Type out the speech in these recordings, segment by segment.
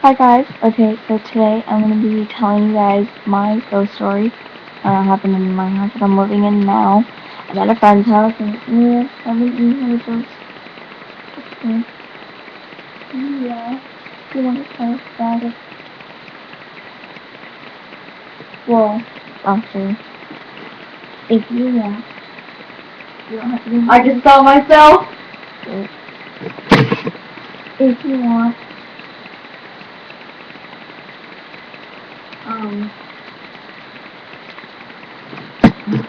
Hi guys. Okay, so today I'm gonna be telling you guys my ghost story. Happened in my house that I'm living in now. I'm at a friend's house and yeah, I haven't even heard ghosts. Okay. Yeah. If you want to tell us about it. Well, actually, if you want, you don't have to be. I just saw myself. If you want,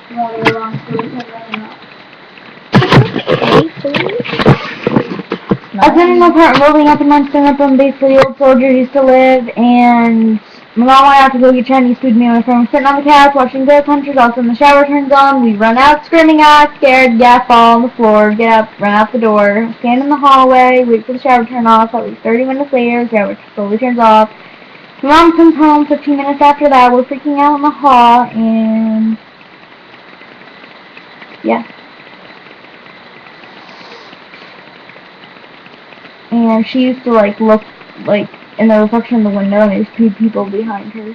You want to go wrong story or not? I was in my apartment building up in Munster, up on basically the old soldier used to live, and my mom went out to go get Chinese food. Me and my friend were sitting on the couch watching Bear Hunters. All of a sudden the shower turns on. We run out screaming, scared, fall on the floor, get up, run out the door, stand in the hallway, wait for the shower to turn off. At least 30 minutes later, the shower slowly turns off. My mom comes home 15 minutes after that. We're freaking out in the hall, and yeah. And she used to look in the reflection of the window, and there's two people behind her.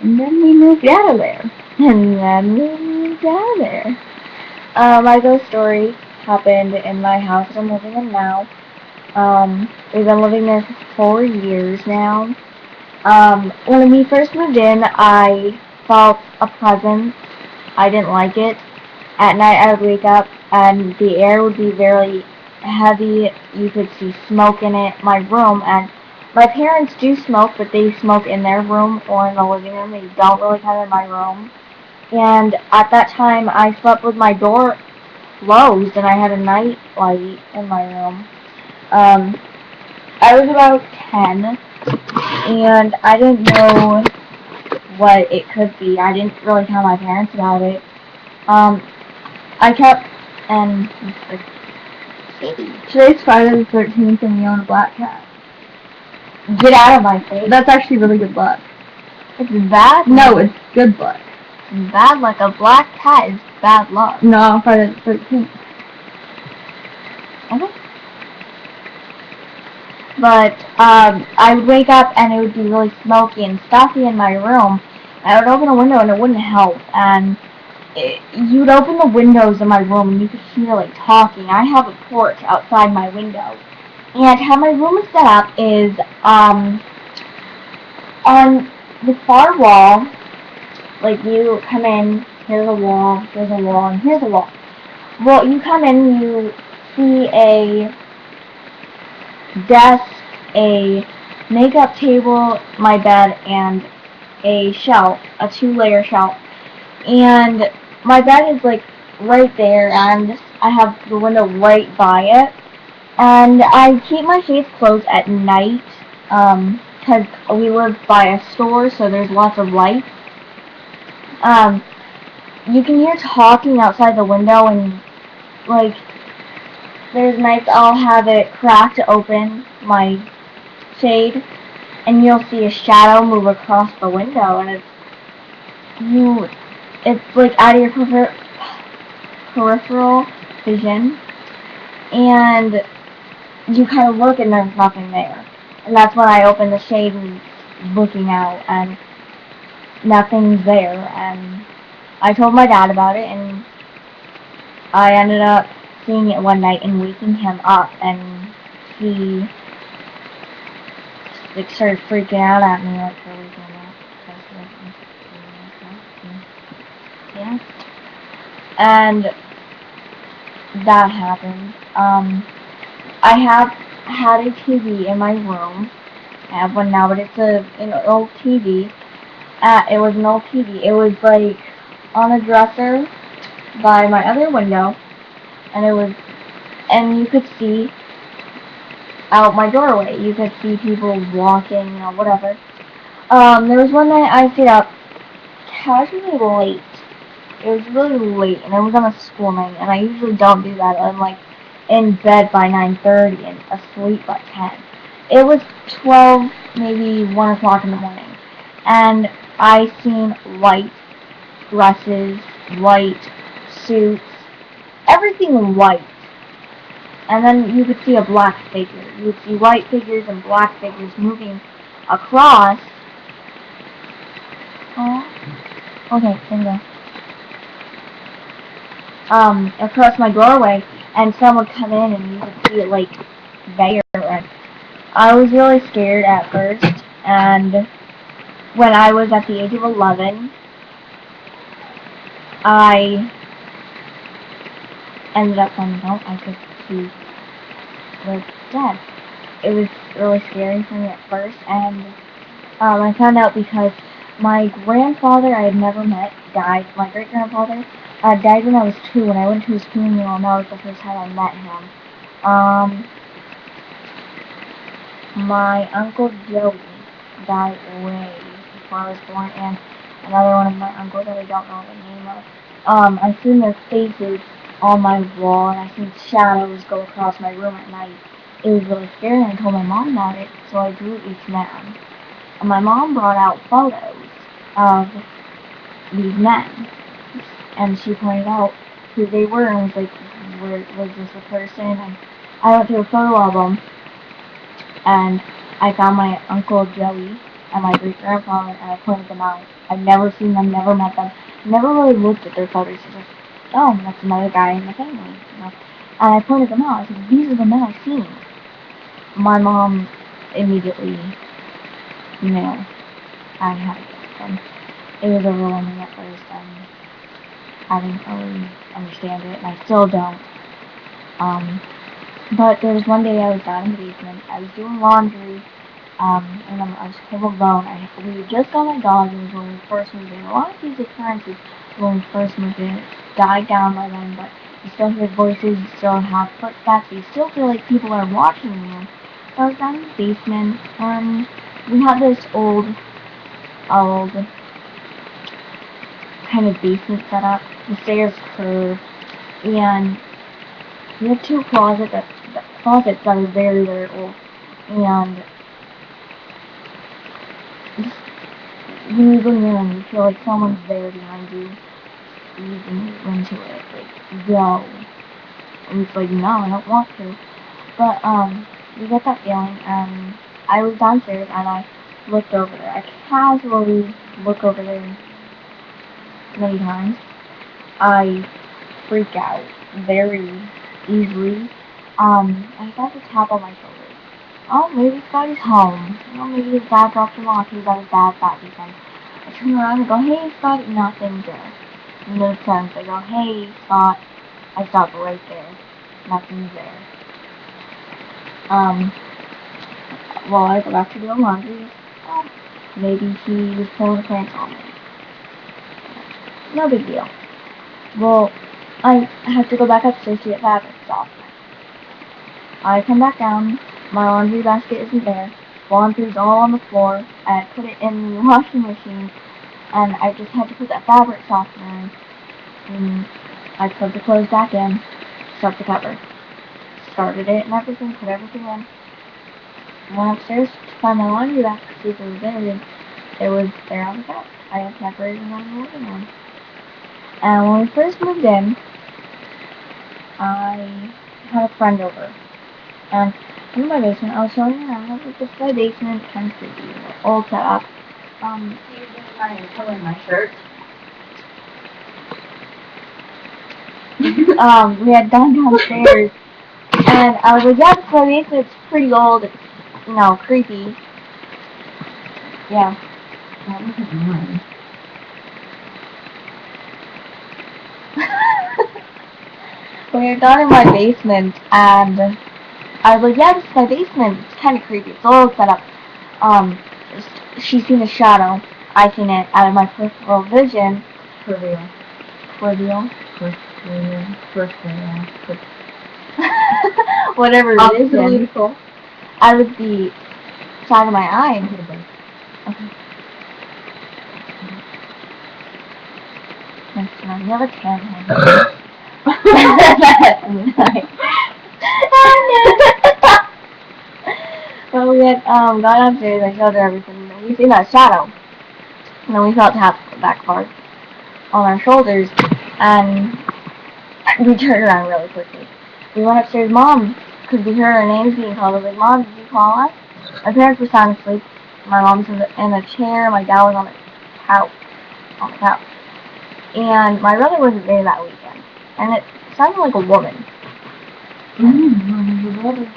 And then we moved out of there. My ghost story happened in my house that I'm living in now. We've been living there for 4 years now. When we first moved in, I felt a presence. I didn't like it. At night, I would wake up, and the air would be very heavy. You could see smoke in it. My room, and my parents do smoke, but they smoke in their room or in the living room. They don't really come in my room. And at that time, I slept with my door closed, and I had a night light in my room. Um, I was about 10, and I didn't know what it could be. I didn't really tell my parents about it. I kept, and today's Friday the 13th, and we own a black cat. Get out of my face. That's actually really good luck. It's bad? No, it's good luck. Bad luck. A black cat is bad luck. No, Friday the 13th. Okay. But I would wake up and it would be really smoky and stuffy in my room. I would open a window and it wouldn't help. And you'd open the windows in my room and you could hear talking. I have a porch outside my window. And how my room is set up is on the far wall. You come in, here's a wall, and here's a wall. Well, you come in, you see a desk, a makeup table, my bed, and a shelf, a 2-layer shelf. And my bed is right there, and I have the window right by it. And I keep my shades closed at night, because we live by a store, so there's lots of light. You can hear talking outside the window, and there's nights I'll have it cracked open, my shade, and you'll see a shadow move across the window, and it's out of your peripheral vision, and you kind of look and there's nothing there. And that's when I open the shade and looking out, and nothing's there. And I told my dad about it, and I ended up seeing it one night and waking him up, and he started freaking out at me for waking up. Yeah. And that happened. I have had a TV in my room. I have one now, but it's an old TV. It was an old TV. It was on a dresser by my other window, and you could see out my doorway. You could see people walking, whatever. There was one night I stayed up casually late. It was really late, and it was on a school night, and I usually don't do that. I'm in bed by 9:30 and asleep by 10. It was 12, maybe 1 o'clock in the morning, and I seen white dresses, white suits, everything white. And then you could see a black figure. You would see white figures and black figures moving across. Oh, okay, there you go. Across my doorway, and someone would come in, and you could see it like there. And I was really scared at first, and when I was at the age of 11, I ended up finding out I could see the dead. It was really scary for me at first, and I found out because my grandfather I had never met died. My great grandfather died when I was 2. When I went to his funeral, and that was the first time I met him. My uncle Joey died way before I was born, and another one of my uncles that I don't know the name of. I seen their faces on my wall, and I seen shadows go across my room at night. It was really scary, and I told my mom about it, so I drew each man. And my mom brought out photos of these men, and she pointed out who they were, and was like, was this a person? And I went through a photo album, and I found my Uncle Joey and my great-grandfather, and I pointed them out. I've never seen them, never met them, never really looked at their photos. Just like, oh, that's another guy in the family, you know. And I pointed them out. I said, these are the men I've seen. My mom immediately knew I had a gift, and it was overwhelming at first, and I didn't really understand it, and I still don't. But there was one day I was down in the basement. I was doing laundry. And I was home alone. We had just got my dog. It was when we first moved in. A lot of these occurrences when we first moved in. It died down by then, but you still hear voices, you still have footsteps, you still feel like people are watching you. So I was down in the basement, and we had this old kind of basement set up. The stairs curved, and we had 2 closets that are very, very old. And when you go near them, you feel like someone's there behind you. You can move into it, like, go. And it's like, no, I don't want to. But, you get that feeling, and I was downstairs, and I looked over there. I casually look over there many times. I freak out very easily. I got a tap on my shoulder. Oh, maybe Scotty's home. You know, maybe his dad dropped him off. He was at his dad's that weekend. I turn around and go, hey, Scott, nothing's there. No sense. I go, hey, Scott. I stop right there. Nothing's there. Well, I go back to doing laundry. Oh, maybe he was pulling a prank on me. No big deal. Well, I have to go back upstairs to get fabric softener. I come back down. My laundry basket isn't there. Laundry's all on the floor. I put it in the washing machine, and I just had to put that fabric softener in. And I put the clothes back in, shut the cover, started it and everything, put everything in. Went upstairs to find my laundry basket to see if it was there, and it was there on the couch. I had separated it on the living room. And when we first moved in, I had a friend over, and in my basement, I was showing around. I was like, this is my basement, kind of creepy, old setup. You just trying to color my shirt. We had gone downstairs, and I was like, yeah, this is my basement, it's pretty old, it's, you know, creepy. Yeah. That wasn't mine. We were down in my basement, and I was like, yeah, this is my basement, it's kind of creepy, it's old setup. She seen a shadow, I seen it out of my peripheral vision. Peripheral. Whatever vision. Out of the side of my eye. Okay. Nice to know. You have a tan hand. Well, we had gone upstairs, I showed her everything, and we seen that shadow. And then we felt taps back hard on our shoulders, and we turned around really quickly. We went upstairs, Mom, because we heard our names being called. I was like, Mom, did you call us? My parents were sound asleep. My mom's in the chair. My dad was on the couch. And my brother wasn't there that weekend. And it sounded like a woman. Your brother.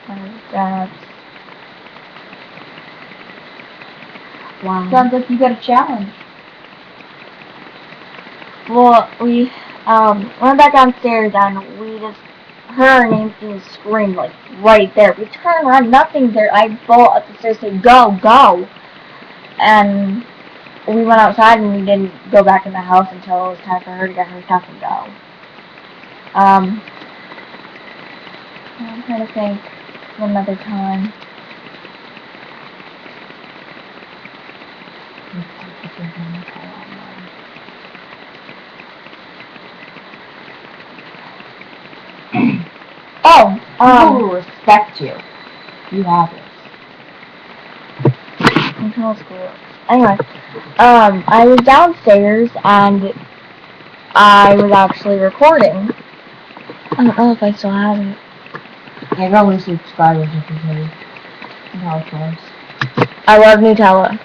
My dad's. Wow. Sounds like you got a challenge. Well, we went back downstairs and we just heard our names being screamed like right there. We turned around, nothing's there. I bolt up the stairs, say go, go, and we went outside and we didn't go back in the house until it was time for her to get her stuff and go. I'm trying to think of another time. People will respect you. You have it. Anyway, I was downstairs and I was actually recording. I don't know if I still have it. I got one subscribers if you heard. No choice. I love Nutella.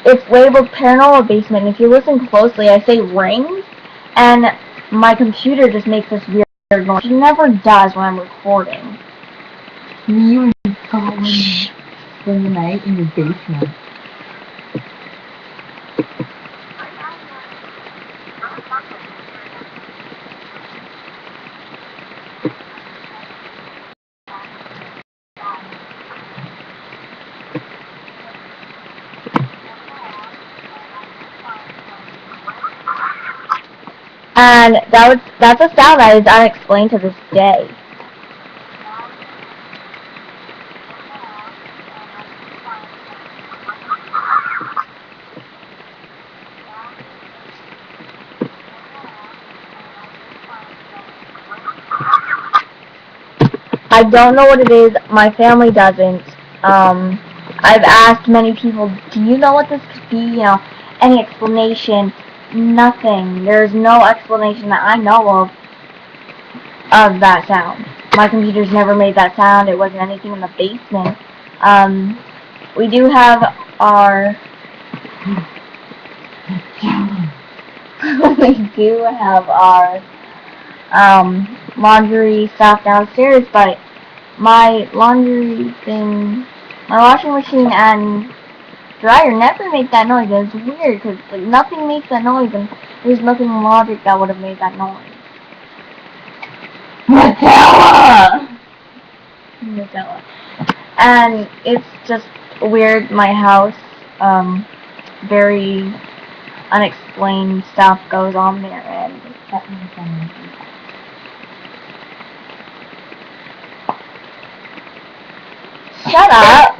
It's labeled Paranormal Basement. If you listen closely, I say rings, and my computer just makes this weird noise. It never does when I'm recording. You and Colin spend the night in your basement. And that's a sound that is unexplained to this day. I don't know what it is. My family doesn't. I've asked many people, do you know what this could be? You know, any explanation? Nothing. There's no explanation that I know of that sound. My computer's never made that sound. It wasn't anything in the basement. We do have our laundry stuff downstairs, but my laundry thing, my washing machine and dryer never make that noise. It's weird because like nothing makes that noise, and there's nothing in logic that would have made that noise. Nutella! And it's just weird. My house, very unexplained stuff goes on there, and shut up.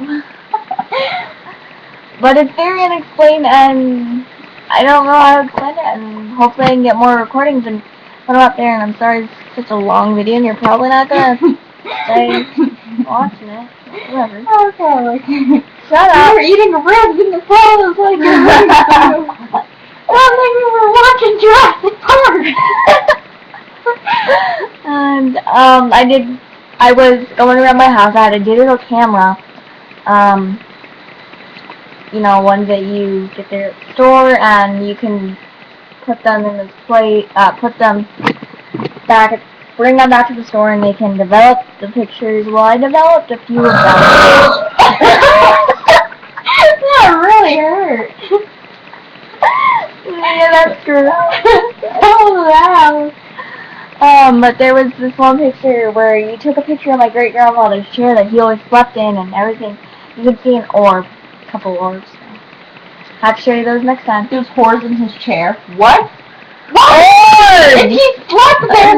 But it's very unexplained, and I don't know how to explain it, and hopefully I can get more recordings and put them up there. And I'm sorry it's such a long video, and you're probably not gonna stay watching it. Whatever. Okay. Shut up. We were eating a bread in the photos like sounds like we were watching Jurassic Park. And I was going around my house. I had a digital camera. You know, ones that you get there at the store, and you can put them in this plate, bring them back to the store, and they can develop the pictures. Well, I developed a few of them. That really hurt. Yeah, that's true. So loud. But there was this one picture where you took a picture of my great-grandfather's chair that he always slept in and everything. You could see an orb. A couple orbs. So. Have to show you those next time. There's whores in his chair. What? What? He slept there